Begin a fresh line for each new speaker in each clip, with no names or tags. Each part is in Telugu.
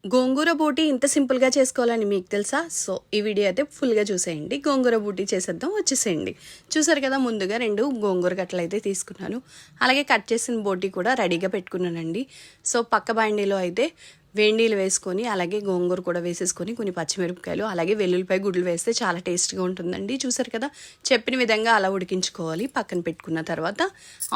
గోంగూర బోటి ఇంత సింపుల్గా చేసుకోవాలని మీకు తెలుసా? సో ఈ వీడియో అయితే ఫుల్గా చూసేయండి. గోంగూర బోటి చేసేద్దాం, వచ్చేసేయండి. చూసారు కదా, ముందుగా 2 గోంగూర కట్టలు అయితే తీసుకున్నాను. అలాగే కట్ చేసిన బోటి కూడా రెడీగా పెట్టుకున్నానండి. సో పక్క బాండీలో అయితే వేడి నీళ్ళు వేసుకొని అలాగే గోంగూర కూడా వేసేసుకొని కొన్ని పచ్చిమిరపకాయలు అలాగే వెల్లుల్లిపాయ గుడ్లు వేస్తే చాలా టేస్ట్గా ఉంటుందండి. చూసారు కదా, చెప్పిన విధంగా అలా ఉడికించుకోవాలి. పక్కన పెట్టుకున్న తర్వాత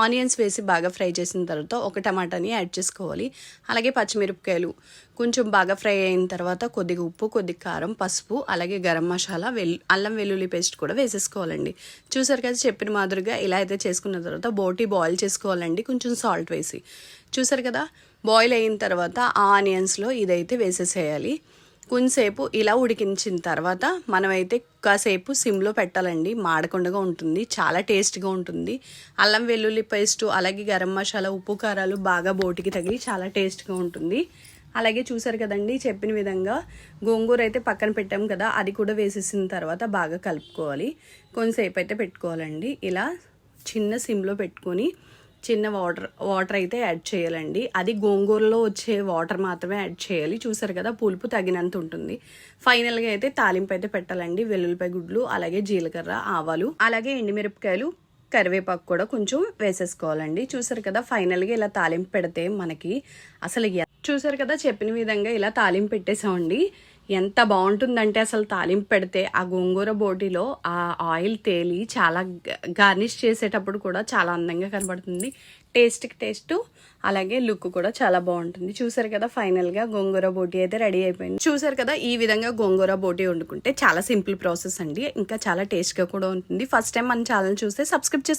ఆనియన్స్ వేసి బాగా ఫ్రై చేసిన తర్వాత ఒక టమాటాని యాడ్ చేసుకోవాలి. అలాగే పచ్చిమిరపకాయలు కొంచెం బాగా ఫ్రై అయిన తర్వాత కొద్దిగా ఉప్పు, కొద్దిగా కారం, పసుపు అలాగే గరం మసాలా, అల్లం వెల్లుల్లి పేస్ట్ కూడా వేసేసుకోవాలండి. చూసారు కదా, చెప్పిన మాదిరిగా ఇలా అయితే చేసుకున్న తర్వాత బోటి బాయిల్ చేసుకోవాలండి కొంచెం సాల్ట్ వేసి. చూసారు కదా, బాయిల్ అయిన తర్వాత ఆనియన్స్లో ఇదైతే వేసేసేయాలి. కొంచెంసేపు ఇలా ఉడికించిన తర్వాత మనమైతే కాసేపు సిమ్లో పెట్టాలండి, మాడకుండా ఉంటుంది, చాలా టేస్ట్గా ఉంటుంది. అల్లం వెల్లుల్లి పేస్టు అలాగే గరం మసాలా, ఉప్పు కారాలు బాగా బోటికి తగిలి చాలా టేస్ట్గా ఉంటుంది. అలాగే చూసారు కదండి, చెప్పిన విధంగా గోంగూర అయితే పక్కన పెట్టాం కదా, అది కూడా వేసేసిన తర్వాత బాగా కలుపుకోవాలి. కొంతసేపు అయితే పెట్టుకోవాలండి. ఇలా చిన్న సిమ్లో పెట్టుకొని చిన్న వాటర్ అయితే యాడ్ చేయాలండి. అది గోంగూరలో వచ్చే వాటర్ మాత్రమే యాడ్ చేయాలి. చూసారు కదా, పులుపు తగినంత ఉంటుంది. ఫైనల్గా అయితే తాలింపు అయితే పెట్టాలండి. వెల్లుల్లిపాయ గుడ్లు అలాగే జీలకర్ర, ఆవాలు అలాగే ఎండుమిరపకాయలు, కరివేపాకు కూడా కొంచెం వేసేసుకోవాలండి. చూసారు కదా, ఫైనల్గా ఇలా తాలింపు పెడితే మనకి అసలు చూసారు కదా, చెప్పిన విధంగా ఇలా తాలింపు పెట్టేసామండి. ఎంత బాగుంటుందంటే అసలు తాలింపు పెడితే ఆ గోంగూర బోటిలో ఆ ఆయిల్ తేలి చాలా గార్నిష్ చేసేటప్పుడు కూడా చాలా అందంగా కనబడుతుంది. టేస్ట్కి టేస్ట్ అలాగే లుక్ కూడా చాలా బాగుంటుంది. చూసారు కదా, ఫైనల్గా గోంగూర బోటి అయితే రెడీ అయిపోయింది. చూసారు కదా, ఈ విధంగా గోంగూర బోటి వండుకుంటే చాలా సింపుల్ ప్రాసెస్ అండి. ఇంకా చాలా టేస్ట్గా కూడా ఉంటుంది. ఫస్ట్ టైం మన ఛానల్ చూస్తే సబ్స్క్రైబ్ చేసుకోండి.